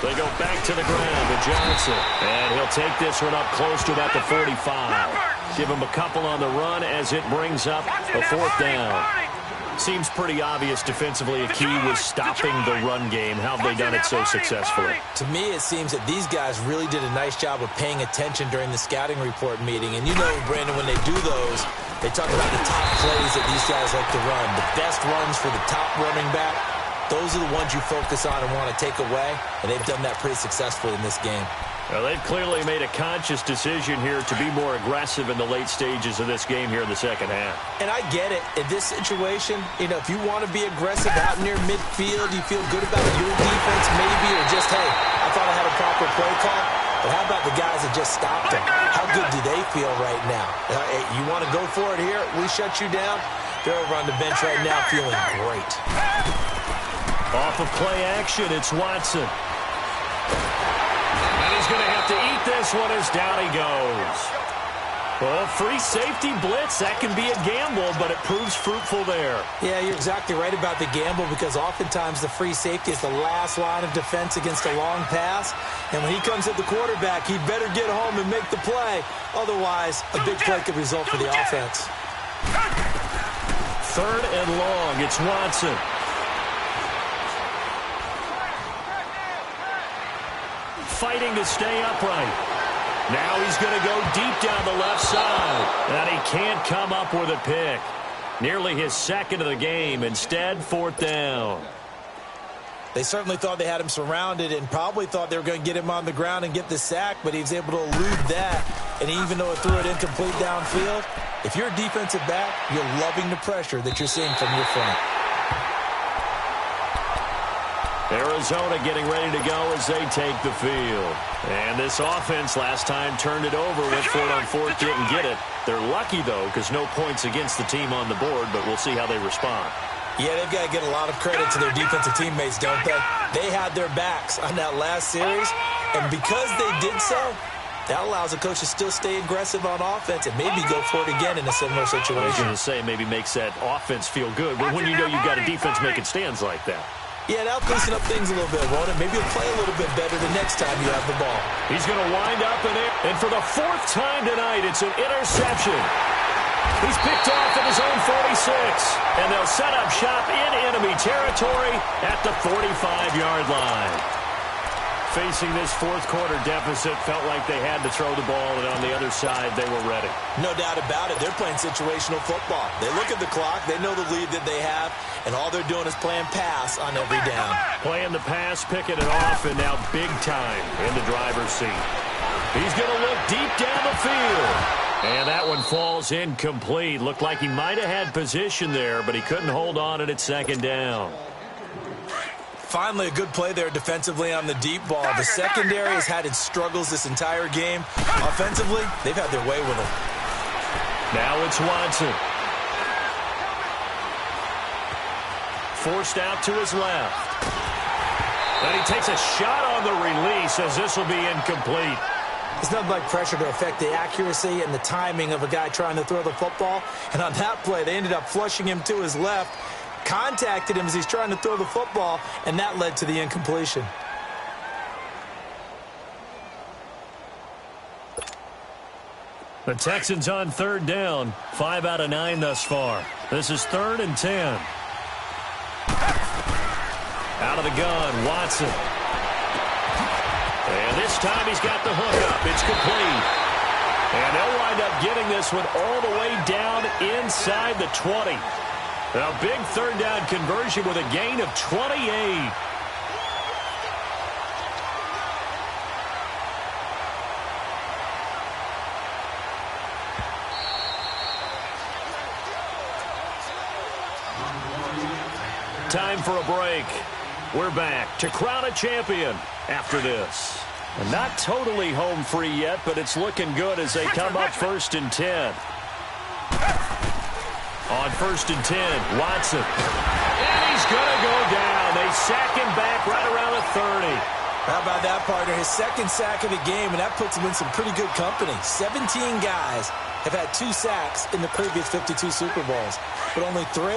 They go back to the ground to Johnson. And he'll take this one up close to about the 45. Give him a couple on the run as it brings up a 4th down. Seems pretty obvious defensively a key was stopping the run game. How have they done it so successfully? To me, it seems that these guys really did a nice job of paying attention during the scouting report meeting. And you know, Brandon, when they do those, they talk about the top plays that these guys like to run. The best runs for the top running back. Those are the ones you focus on and want to take away, and they've done that pretty successfully in this game. Well, they've clearly made a conscious decision here to be more aggressive in the late stages of this game here in the second half. And I get it. In this situation, you know, if you want to be aggressive out near midfield, you feel good about your defense maybe, or just, hey, I thought I had a proper play call. But how about the guys that just stopped them? How good do they feel right now? Hey, you want to go for it here? We shut you down? They're over on the bench right now feeling great. Off of play action, it's Watson. And he's going to have to eat this one as down he goes. Well, free safety blitz, that can be a gamble, but it proves fruitful there. Yeah, you're exactly right about the gamble because oftentimes the free safety is the last line of defense against a long pass. And when he comes at the quarterback, he'd better get home and make the play. Otherwise, a big play could result for the offense. 3rd and long, it's Watson. Fighting to stay upright. Now he's going to go deep down the left side. And he can't come up with a pick. Nearly his 2nd of the game. Instead, 4th down. They certainly thought they had him surrounded and probably thought they were going to get him on the ground and get the sack, but he was able to elude that. And even though it threw it incomplete downfield, if you're a defensive back, you're loving the pressure that you're seeing from your front. Arizona getting ready to go as they take the field. And this offense last time turned it over, went for it on 4th, didn't get it. They're lucky, though, because no points against the team on the board, but we'll see how they respond. Yeah, they've got to get a lot of credit to their defensive teammates, don't they? They had their backs on that last series, and because they did so, that allows a coach to still stay aggressive on offense and maybe go for it again in a similar situation. I was going to say maybe makes that offense feel good, but when you know you've got a defense making stands like that. Yeah, that'll loosen up things a little bit, won't it? Maybe he'll play a little bit better the next time you have the ball. He's going to wind up in it, and for the 4th time tonight, it's an interception. He's picked off at his own 46, and they'll set up shop in enemy territory at the 45-yard line. Facing this 4th quarter deficit, felt like they had to throw the ball, and on the other side, they were ready. No doubt about it. They're playing situational football. They look at the clock. They know the lead that they have, and all they're doing is playing pass on every down. Playing the pass, picking it off, and now big time in the driver's seat. He's going to look deep down the field. And that one falls incomplete. Looked like he might have had position there, but he couldn't hold on at second down. Finally, a good play there defensively on the deep ball. The secondary has had its struggles this entire game. Offensively, they've had their way with it. Now it's Watson. Forced out to his left. And he takes a shot on the release as this will be incomplete. It's nothing like pressure to affect the accuracy and the timing of a guy trying to throw the football. And on that play, they ended up flushing him to his left, contacted him as he's trying to throw the football, and that led to the incompletion. The Texans on third down, 5 out of 9 thus far. This is 3rd and 10. Out of the gun, Watson. And this time he's got the hook up. It's complete. And they'll wind up getting this one all the way down inside the 20. A big third down conversion with a gain of 28. Time for a break. We're back to crown a champion after this. And not totally home free yet, but it's looking good as they come up 1st and 10. On 1st and 10, Watson. And he's going to go down. They sack him back right around the 30. How about that, partner? His second sack of the game, and that puts him in some pretty good company. 17 guys have had 2 sacks in the previous 52 Super Bowls, but only 3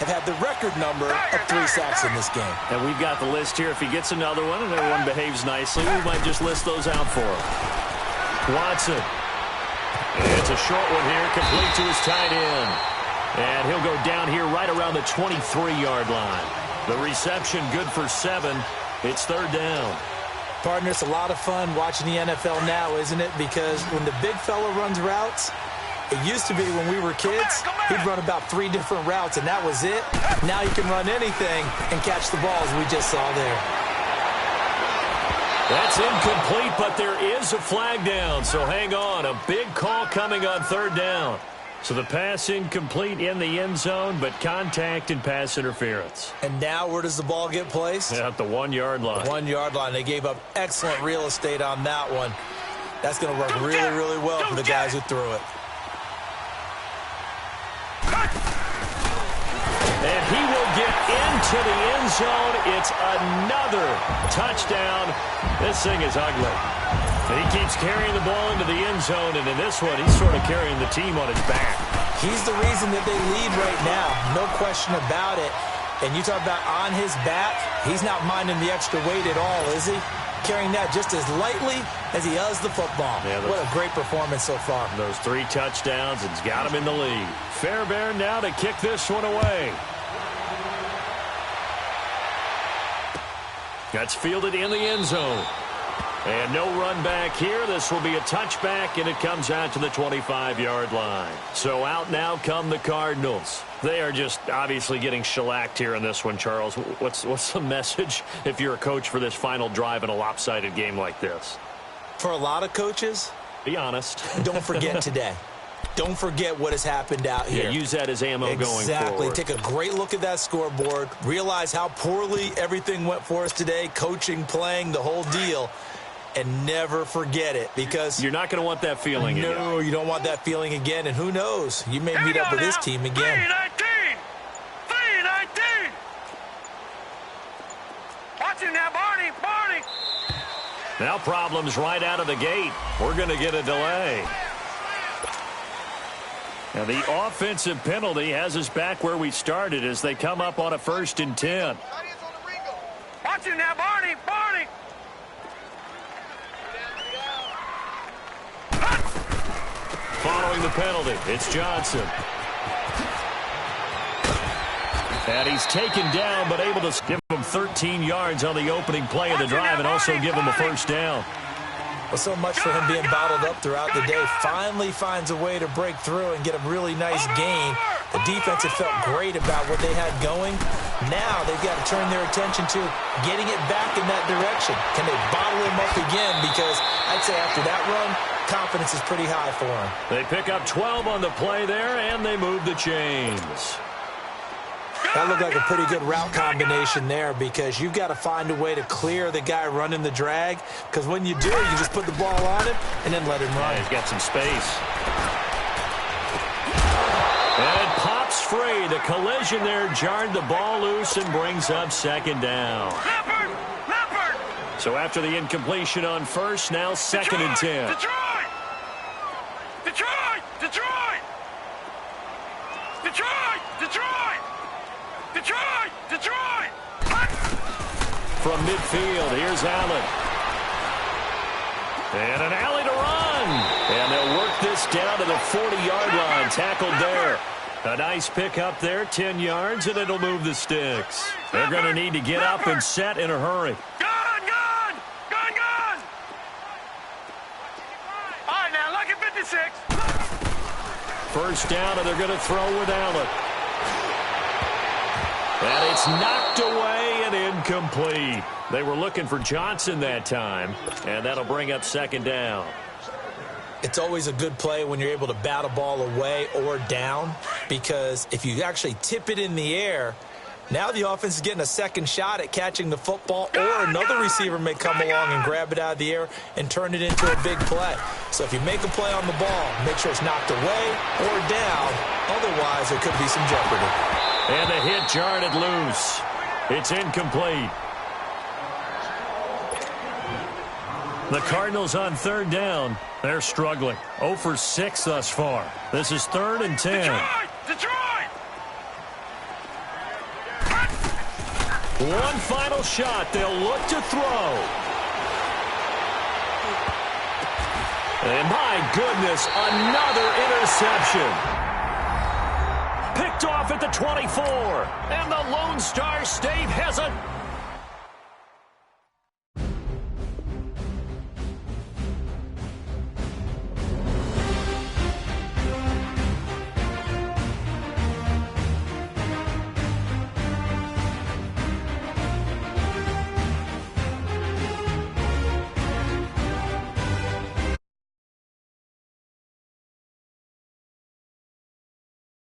have had the record number of 3 sacks in this game. And we've got the list here. If he gets another one and everyone behaves nicely, we might just list those out for him. Watson. And it's a short one here, complete to his tight end. And he'll go down here right around the 23-yard line. The reception good for 7. It's 3rd down. Partner, it's a lot of fun watching the NFL now, isn't it? Because when the big fella runs routes, it used to be when we were kids, he'd run about 3 different routes, and that was it. Now he can run anything and catch the balls we just saw there. That's incomplete, but there is a flag down, so hang on. A big call coming on 3rd down. So the pass incomplete in the end zone, but contact and pass interference. And now where does the ball get placed? Yeah, at the 1-yard line. The 1-yard line. They gave up excellent real estate on that one. That's going to work really, really well for the guys who threw it. And he will get into the end zone. It's another touchdown. This thing is ugly. And he keeps carrying the ball into the end zone, and in this one, he's sort of carrying the team on his back. He's the reason that they lead right now, no question about it. And you talk about on his back, he's not minding the extra weight at all, is he? Carrying that just as lightly as he does the football. Yeah, what a great performance so far. Those 3 touchdowns, it's got him in the lead. Fairbairn now to kick this one away. That's fielded in the end zone. And no run back here. This will be a touchback, and it comes out to the 25-yard line. So out now come the Cardinals. They are just obviously getting shellacked here in this one, Charles. What's the message if you're a coach for this final drive in a lopsided game like this? For a lot of coaches, be honest. Don't forget today. Don't forget what has happened out here. Yeah, use that as ammo going forward. Exactly. Take a great look at that scoreboard. Realize how poorly everything went for us today. Coaching, playing, the whole deal. And never forget it, because you're not going to want that feeling again. No, you don't want that feeling again. And who knows? You may meet up with this team again. 3-19. Watching that, Barney. Now problems right out of the gate. We're going to get a delay. Now the offensive penalty has us back where we started as they come up on a 1st and 10. Watching that, Barney. Following the penalty, it's Johnson. And he's taken down, but able to give him 13 yards on the opening play of the drive and also give him a 1st down. Well, so much for him being bottled up throughout the day. Finally finds a way to break through and get a really nice gain. The defense had felt great about what they had going. Now they've got to turn their attention to getting it back in that direction. Can they bottle him up again? Because I'd say after that run, confidence is pretty high for them. They pick up 12 on the play there, and they move the chains. That looked like a pretty good route combination there because you've got to find a way to clear the guy running the drag, because when you do, you just put the ball on him and then let him run. Yeah, he's got some space. And it pops free. The collision there jarred the ball loose and brings up second down. Leopard! So after the incompletion on first, now second and 10. Detroit! From midfield, here's Allen. And an alley to run. And they'll work this down to the 40-yard line. Tackled there. A nice pick up there, 10 yards, and it'll move the sticks. They're going to need to get up and set in a hurry. Gun! All right, now, lucky 56. First down, and they're going to throw with Allen. And it's knocked away and incomplete. They were looking for Johnson that time, and that'll bring up second down. It's always a good play when you're able to bat a ball away or down, because if you actually tip it in the air, now the offense is getting a second shot at catching the football, or another receiver may come along and grab it out of the air and turn it into a big play. So if you make a play on the ball, make sure it's knocked away or down. Otherwise, there could be some jeopardy. And the hit jarred it loose. It's incomplete. The Cardinals on third down. They're struggling. 0 for 6 thus far. This is 3rd and 10. Detroit! One final shot. They'll look to throw. And my goodness, another interception. Picked off at the 24. And the Lone Star State has a